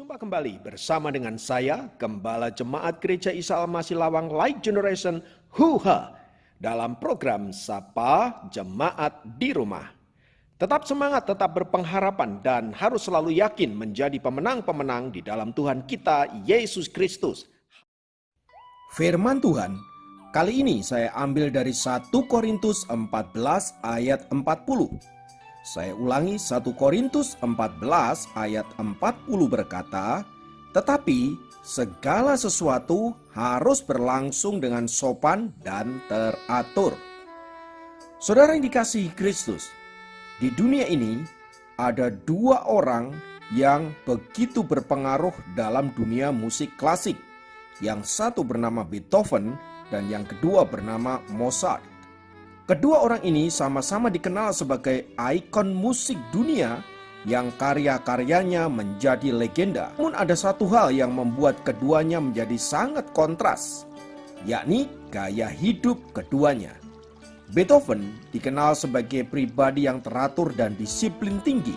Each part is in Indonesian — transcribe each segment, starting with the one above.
Berjumpa kembali bersama dengan saya, Gembala Jemaat Gereja Isa Al-Masih Lawang Light Generation Huha dalam program Sapa Jemaat di Rumah. Tetap semangat, tetap berpengharapan dan harus selalu yakin menjadi pemenang-pemenang di dalam Tuhan kita Yesus Kristus. Firman Tuhan kali ini saya ambil dari 1 Korintus 14 ayat 40. Saya ulangi 1 Korintus 14 ayat 40 berkata, "Tetapi segala sesuatu harus berlangsung dengan sopan dan teratur." Saudara yang dikasihi Kristus, di dunia ini ada dua orang yang begitu berpengaruh dalam dunia musik klasik. Yang satu bernama Beethoven dan yang kedua bernama Mozart. Kedua orang ini sama-sama dikenal sebagai ikon musik dunia yang karya-karyanya menjadi legenda. Namun ada satu hal yang membuat keduanya menjadi sangat kontras, yakni gaya hidup keduanya. Beethoven dikenal sebagai pribadi yang teratur dan disiplin tinggi.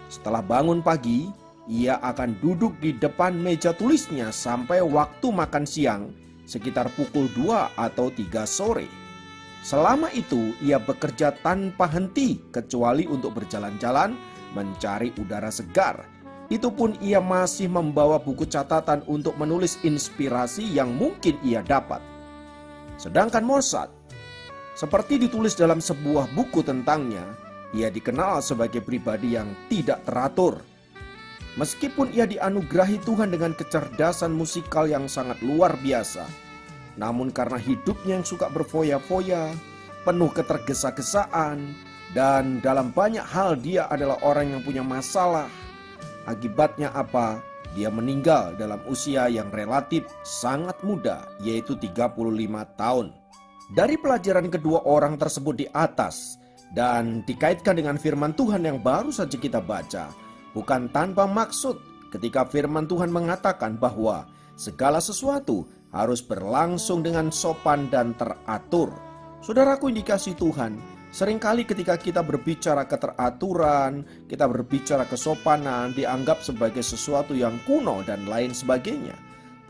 Setelah bangun pagi, ia akan duduk di depan meja tulisnya sampai waktu makan siang sekitar pukul 2 atau 3 sore. Selama itu ia bekerja tanpa henti kecuali untuk berjalan-jalan mencari udara segar. Itu pun ia masih membawa buku catatan untuk menulis inspirasi yang mungkin ia dapat. Sedangkan Mozart, seperti ditulis dalam sebuah buku tentangnya, ia dikenal sebagai pribadi yang tidak teratur. Meskipun ia dianugerahi Tuhan dengan kecerdasan musikal yang sangat luar biasa, namun karena hidupnya yang suka berfoya-foya, penuh ketergesa-gesaan, dan dalam banyak hal dia adalah orang yang punya masalah. Akibatnya apa? Dia meninggal dalam usia yang relatif sangat muda, yaitu 35 tahun. Dari pelajaran kedua orang tersebut di atas, dan dikaitkan dengan firman Tuhan yang baru saja kita baca, bukan tanpa maksud ketika firman Tuhan mengatakan bahwa segala sesuatu harus berlangsung dengan sopan dan teratur. Saudaraku yang dikasihi Tuhan, seringkali ketika kita berbicara keteraturan, kita berbicara kesopanan, dianggap sebagai sesuatu yang kuno dan lain sebagainya.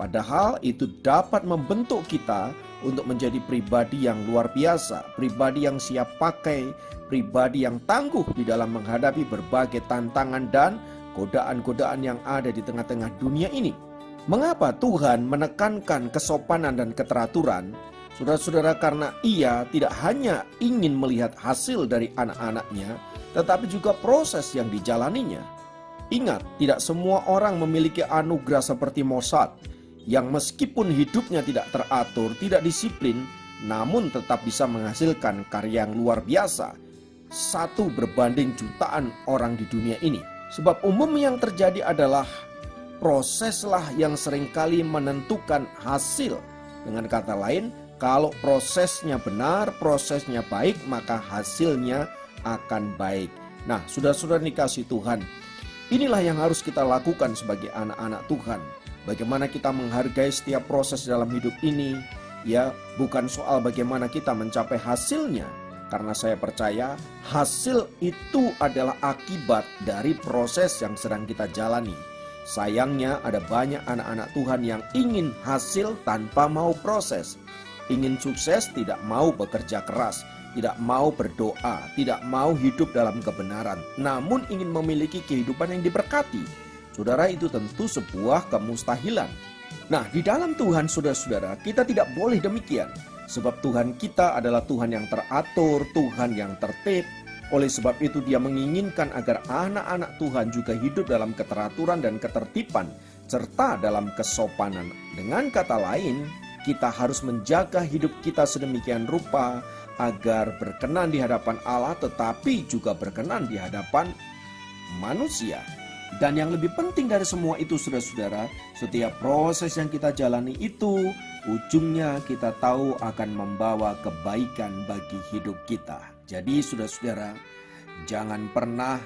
Padahal itu dapat membentuk kita untuk menjadi pribadi yang luar biasa, pribadi yang siap pakai, pribadi yang tangguh di dalam menghadapi berbagai tantangan dan godaan-godaan yang ada di tengah-tengah dunia ini. Mengapa Tuhan menekankan kesopanan dan keteraturan? Saudara-saudara, karena ia tidak hanya ingin melihat hasil dari anak-anaknya, tetapi juga proses yang dijalaninya. Ingat, tidak semua orang memiliki anugerah seperti Mozart, yang meskipun hidupnya tidak teratur, tidak disiplin, namun tetap bisa menghasilkan karya yang luar biasa. Satu berbanding jutaan orang di dunia ini. Sebab umum yang terjadi adalah proseslah yang seringkali menentukan hasil. Dengan kata lain, kalau prosesnya benar, prosesnya baik, maka hasilnya akan baik. Nah, saudara-saudara dikasihi Tuhan, inilah yang harus kita lakukan sebagai anak-anak Tuhan. Bagaimana kita menghargai setiap proses dalam hidup ini, ya, bukan soal bagaimana kita mencapai hasilnya. Karena saya percaya hasil itu adalah akibat dari proses yang sedang kita jalani. Sayangnya ada banyak anak-anak Tuhan yang ingin hasil tanpa mau proses. Ingin sukses tidak mau bekerja keras, tidak mau berdoa, tidak mau hidup dalam kebenaran, namun ingin memiliki kehidupan yang diberkati. Saudara, itu tentu sebuah kemustahilan. Nah, di dalam Tuhan, saudara-saudara, kita tidak boleh demikian. Sebab Tuhan kita adalah Tuhan yang teratur, Tuhan yang tertib. Oleh sebab itu dia menginginkan agar anak-anak Tuhan juga hidup dalam keteraturan dan ketertiban serta dalam kesopanan. Dengan kata lain, kita harus menjaga hidup kita sedemikian rupa agar berkenan di hadapan Allah tetapi juga berkenan di hadapan manusia. Dan yang lebih penting dari semua itu, saudara-saudara, setiap proses yang kita jalani itu ujungnya kita tahu akan membawa kebaikan bagi hidup kita. Jadi saudara-saudara, jangan pernah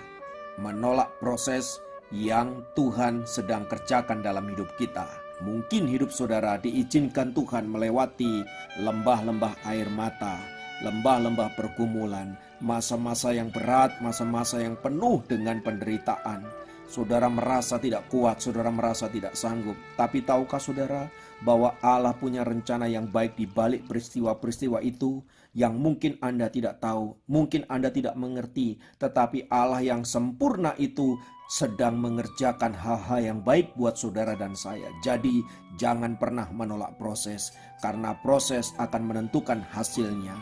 menolak proses yang Tuhan sedang kerjakan dalam hidup kita. Mungkin hidup saudara diizinkan Tuhan melewati lembah-lembah air mata, lembah-lembah pergumulan, masa-masa yang berat, masa-masa yang penuh dengan penderitaan. Saudara merasa tidak kuat, saudara merasa tidak sanggup. Tapi tahukah saudara bahwa Allah punya rencana yang baik di balik peristiwa-peristiwa itu yang mungkin Anda tidak tahu, mungkin Anda tidak mengerti. Tetapi Allah yang sempurna itu sedang mengerjakan hal-hal yang baik buat saudara dan saya. Jadi jangan pernah menolak proses, karena proses akan menentukan hasilnya.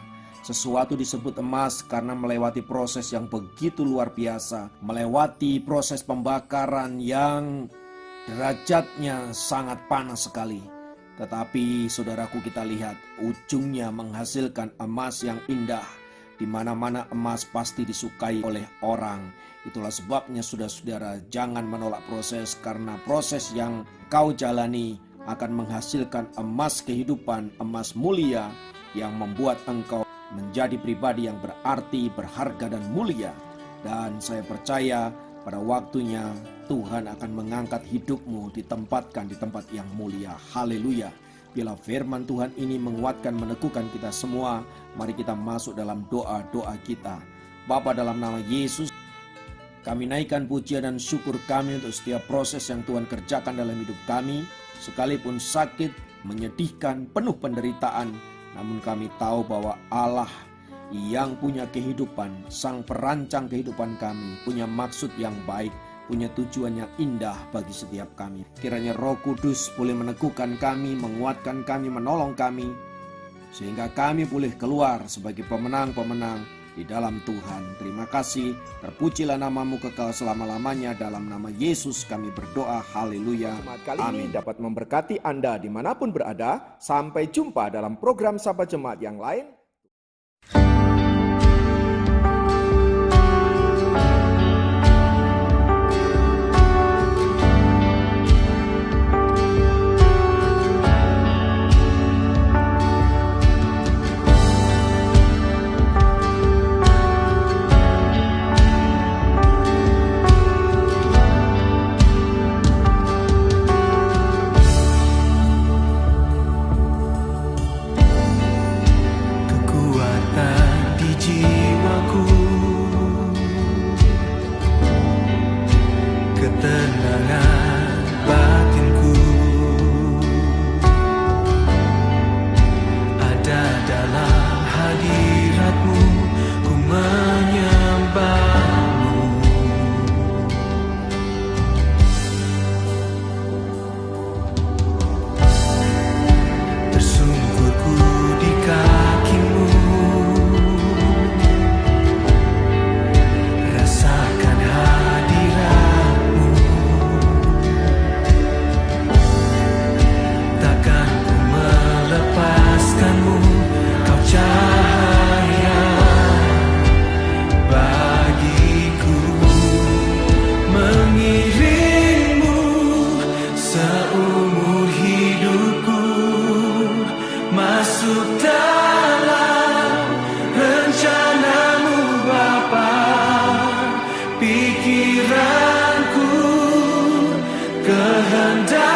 Sesuatu disebut emas karena melewati proses yang begitu luar biasa, melewati proses pembakaran yang derajatnya sangat panas sekali. Tetapi saudaraku, kita lihat ujungnya menghasilkan emas yang indah. Di mana-mana emas pasti disukai oleh orang. Itulah sebabnya saudara-saudara, jangan menolak proses, karena proses yang kau jalani akan menghasilkan emas kehidupan, emas mulia yang membuat engkau menjadi pribadi yang berarti, berharga dan mulia. Dan saya percaya pada waktunya Tuhan akan mengangkat hidupmu, ditempatkan di tempat yang mulia. Haleluya. Bila firman Tuhan ini menguatkan, meneguhkan kita semua, mari kita masuk dalam doa-doa kita. Bapa, dalam nama Yesus, kami naikkan pujian dan syukur kami untuk setiap proses yang Tuhan kerjakan dalam hidup kami. Sekalipun sakit, menyedihkan, penuh penderitaan, namun kami tahu bahwa Allah yang punya kehidupan, sang perancang kehidupan kami, punya maksud yang baik, punya tujuan yang indah bagi setiap kami. Kiranya Roh Kudus boleh meneguhkan kami, menguatkan kami, menolong kami, sehingga kami boleh keluar sebagai pemenang-pemenang di dalam Tuhan. Terima kasih, terpujilah namamu kekal selama-lamanya. Dalam nama Yesus kami berdoa, haleluya, Kali amin. ini dapat memberkati Anda dimanapun berada. Sampai jumpa dalam program Sapa Jemaat yang lain. Pikiranku kehendak